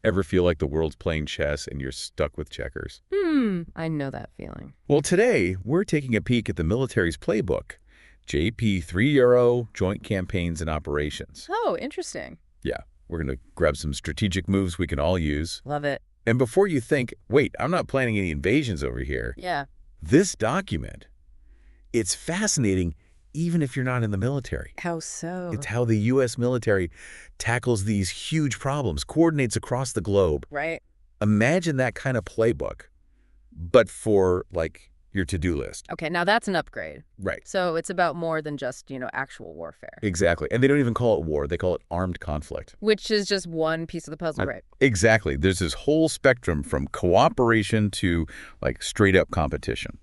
Ever feel like the world's playing chess and you're stuck with checkers? I know that feeling. Well, today, we're taking a peek at the military's playbook, JP3 Joint Campaigns and Operations. Oh, interesting. Yeah, we're going to grab some strategic moves we can all use. Love it. And before you think, wait, I'm not planning any invasions over here, Yeah. this document, it's fascinating even if you're not in the military. How so? It's how the U.S. military tackles these huge problems, coordinates across the globe. Right. Imagine that kind of playbook, but for, like, your to-do list. Okay, now that's an upgrade. Right. So it's about more than just, actual warfare. Exactly. And they don't even call it war. They call it armed conflict. Which is just one piece of the puzzle, right? Exactly. There's this whole spectrum from cooperation to, like, straight-up competition.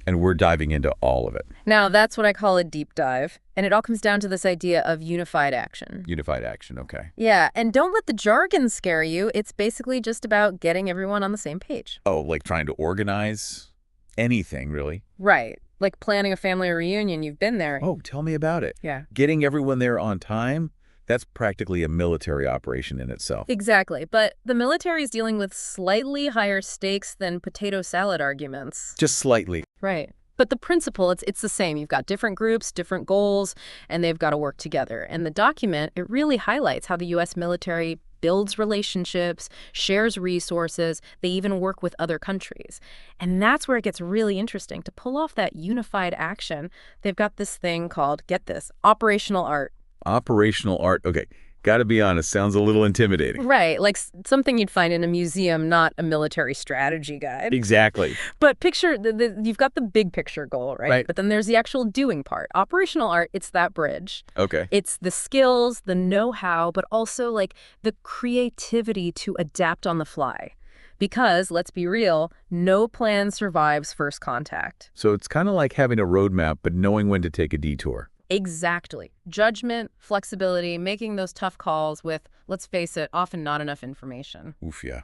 And we're diving into all of it. Now, that's what I call a deep dive. And it all comes down to this idea of unified action. Unified action, okay. Yeah, and don't let the jargon scare you. It's basically just about getting everyone on the same page. Oh, like trying to organize anything, really? Right. Like planning a family reunion. You've been there. Oh, tell me about it. Yeah. Getting everyone there on time, that's practically a military operation in itself. Exactly. But the military is dealing with slightly higher stakes than potato salad arguments. Just slightly. Right. But the principle, it's the same. You've got different groups, different goals, and they've got to work together. And the document, it really highlights how the U.S. military builds relationships, shares resources, they even work with other countries. And that's where it gets really interesting. To pull off that unified action, they've got this thing called, get this, operational art. Operational art. Okay, gotta be honest, sounds a little intimidating. Right, like something you'd find in a museum, not a military strategy guide. Exactly. But picture, you've got the big picture goal, right? Right. But then there's the actual doing part. Operational art, it's that bridge. Okay. It's the skills, the know-how, but also like the creativity to adapt on the fly. Because, let's be real, no plan survives first contact. So it's kind of like having a roadmap, but knowing when to take a detour. Exactly. Judgment, flexibility, making those tough calls with, let's face it, often not enough information. Oof, yeah.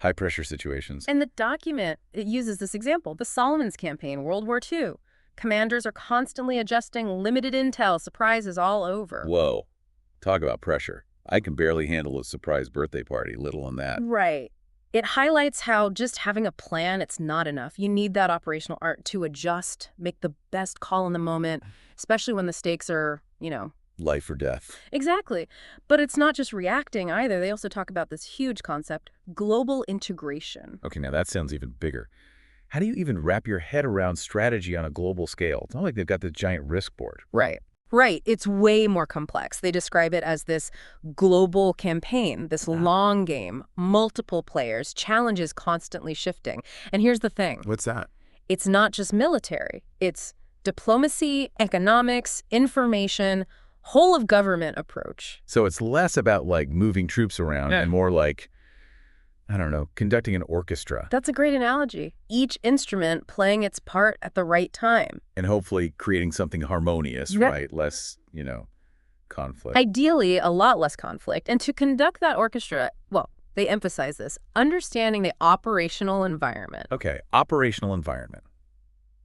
High-pressure situations. And the document, it uses this example, the Solomons campaign, World War II. Commanders are constantly adjusting limited intel, surprises all over. Whoa. Talk about pressure. I can barely handle a surprise birthday party, little on that. Right. It highlights how just having a plan, it's not enough. You need that operational art to adjust, make the best call in the moment, especially when the stakes are, Life or death. Exactly. But it's not just reacting either. They also talk about this huge concept, global integration. Okay, now that sounds even bigger. How do you even wrap your head around strategy on a global scale? It's not like they've got this giant risk board. Right. Right. It's way more complex. They describe it as this global campaign, this long game, multiple players, challenges constantly shifting. And here's the thing. What's that? It's not just military. It's diplomacy, economics, information, whole of government approach. So it's less about, like, moving troops around and more like, I don't know, conducting an orchestra. That's a great analogy. Each instrument playing its part at the right time. And hopefully creating something harmonious, right? Less, conflict. Ideally, a lot less conflict. And to conduct that orchestra, well, they emphasize this, understanding the operational environment. Okay, operational environment.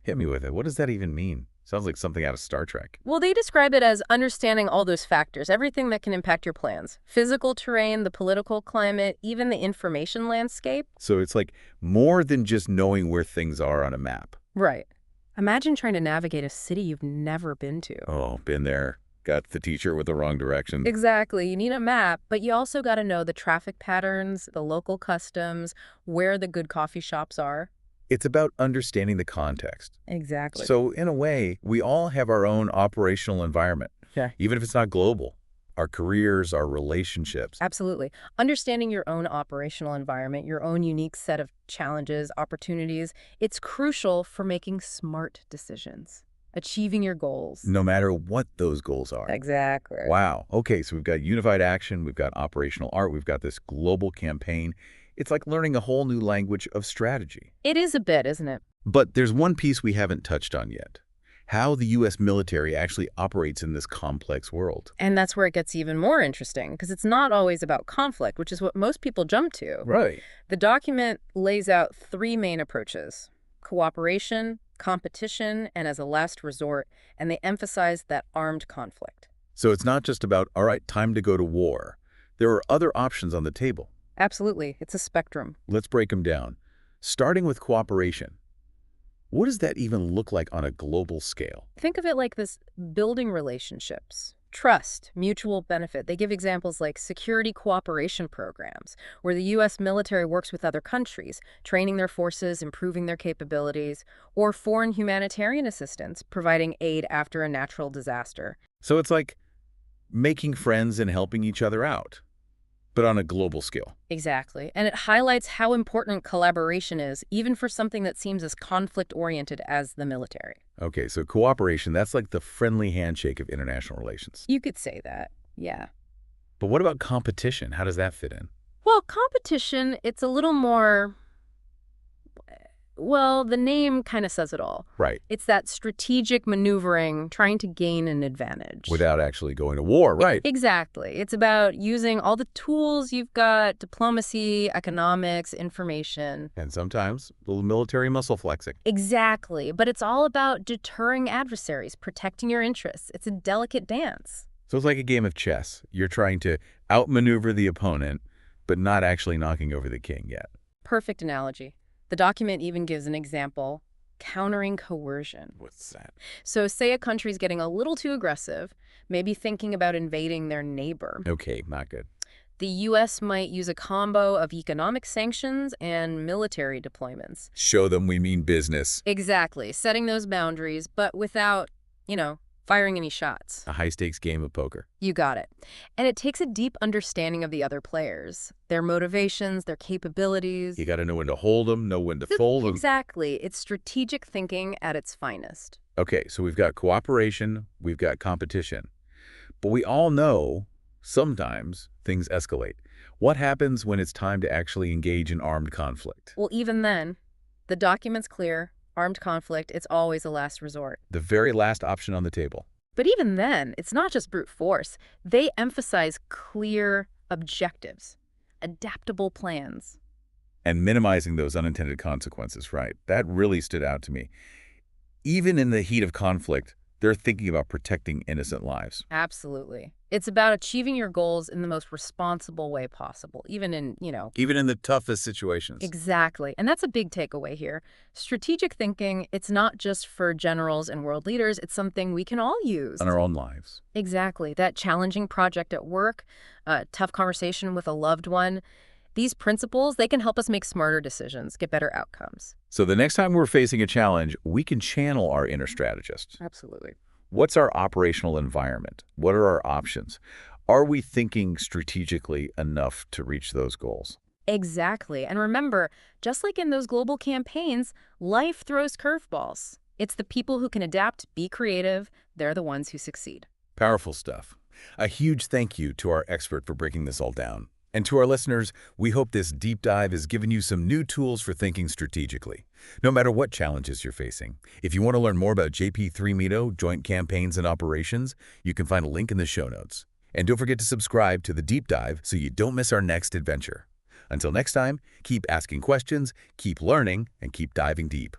Hit me with it. What does that even mean? Sounds like something out of Star Trek. Well, they describe it as understanding all those factors, everything that can impact your plans. Physical terrain, the political climate, even the information landscape. So it's like more than just knowing where things are on a map. Right. Imagine trying to navigate a city you've never been to. Oh, been there. Got the teacher with the wrong direction. Exactly. You need a map, but you also got to know the traffic patterns, the local customs, where the good coffee shops are. It's about understanding the context. Exactly. So in a way, we all have our own operational environment. Yeah. Even if it's not global. Our careers, our relationships. Absolutely. Understanding your own operational environment, your own unique set of challenges, opportunities, it's crucial for making smart decisions, achieving your goals. No matter what those goals are. Exactly. Wow. Okay, so we've got unified action, we've got operational art, we've got this global campaign. It's like learning a whole new language of strategy. It is a bit, isn't it? But there's one piece we haven't touched on yet. How the U.S. military actually operates in this complex world. And that's where it gets even more interesting, because it's not always about conflict, which is what most people jump to. Right. The document lays out three main approaches: cooperation, competition, and as a last resort, and they emphasize that armed conflict. So it's not just about, all right, time to go to war. There are other options on the table. Absolutely. It's a spectrum. Let's break them down. Starting with cooperation. What does that even look like on a global scale? Think of it like this: building relationships, trust, mutual benefit. They give examples like security cooperation programs, where the U.S. military works with other countries, training their forces, improving their capabilities, or foreign humanitarian assistance, providing aid after a natural disaster. So it's like making friends and helping each other out, but on a global scale. Exactly. And it highlights how important collaboration is, even for something that seems as conflict-oriented as the military. Okay, so cooperation, that's like the friendly handshake of international relations. You could say that, yeah. But what about competition? How does that fit in? Well, competition, it's a little more, well, the name kind of says it all. Right. It's that strategic maneuvering, trying to gain an advantage. Without actually going to war, right. Exactly. It's about using all the tools you've got: diplomacy, economics, information. And sometimes a little military muscle flexing. Exactly. But it's all about deterring adversaries, protecting your interests. It's a delicate dance. So it's like a game of chess. You're trying to outmaneuver the opponent, but not actually knocking over the king yet. Perfect analogy. The document even gives an example: countering coercion. What's that? So say a country's getting a little too aggressive, maybe thinking about invading their neighbor. Okay, not good. The U.S. might use a combo of economic sanctions and military deployments. Show them we mean business. Exactly, setting those boundaries, but without, firing any shots. A high-stakes game of poker. You got it. And it takes a deep understanding of the other players, their motivations, their capabilities. You got to know when to hold them, know when to fold them. Exactly. It's strategic thinking at its finest. Okay, so we've got cooperation, we've got competition. But we all know sometimes things escalate. What happens when it's time to actually engage in armed conflict? Well, even then, the document's clear: armed conflict, it's always a last resort. The very last option on the table. But even then, it's not just brute force. They emphasize clear objectives, adaptable plans. And minimizing those unintended consequences, right? That really stood out to me. Even in the heat of conflict, they're thinking about protecting innocent lives. Absolutely. It's about achieving your goals in the most responsible way possible, even in. Even in the toughest situations. Exactly. And that's a big takeaway here. Strategic thinking, it's not just for generals and world leaders. It's something we can all use. In our own lives. Exactly. That challenging project at work, a tough conversation with a loved one. These principles, they can help us make smarter decisions, get better outcomes. So the next time we're facing a challenge, we can channel our inner strategist. Absolutely. What's our operational environment? What are our options? Are we thinking strategically enough to reach those goals? Exactly. And remember, just like in those global campaigns, life throws curveballs. It's the people who can adapt, be creative, they're the ones who succeed. Powerful stuff. A huge thank you to our expert for breaking this all down. And to our listeners, we hope this deep dive has given you some new tools for thinking strategically, no matter what challenges you're facing. If you want to learn more about JP3 Joint Campaigns and Operations, you can find a link in the show notes. And don't forget to subscribe to the deep dive so you don't miss our next adventure. Until next time, keep asking questions, keep learning, and keep diving deep.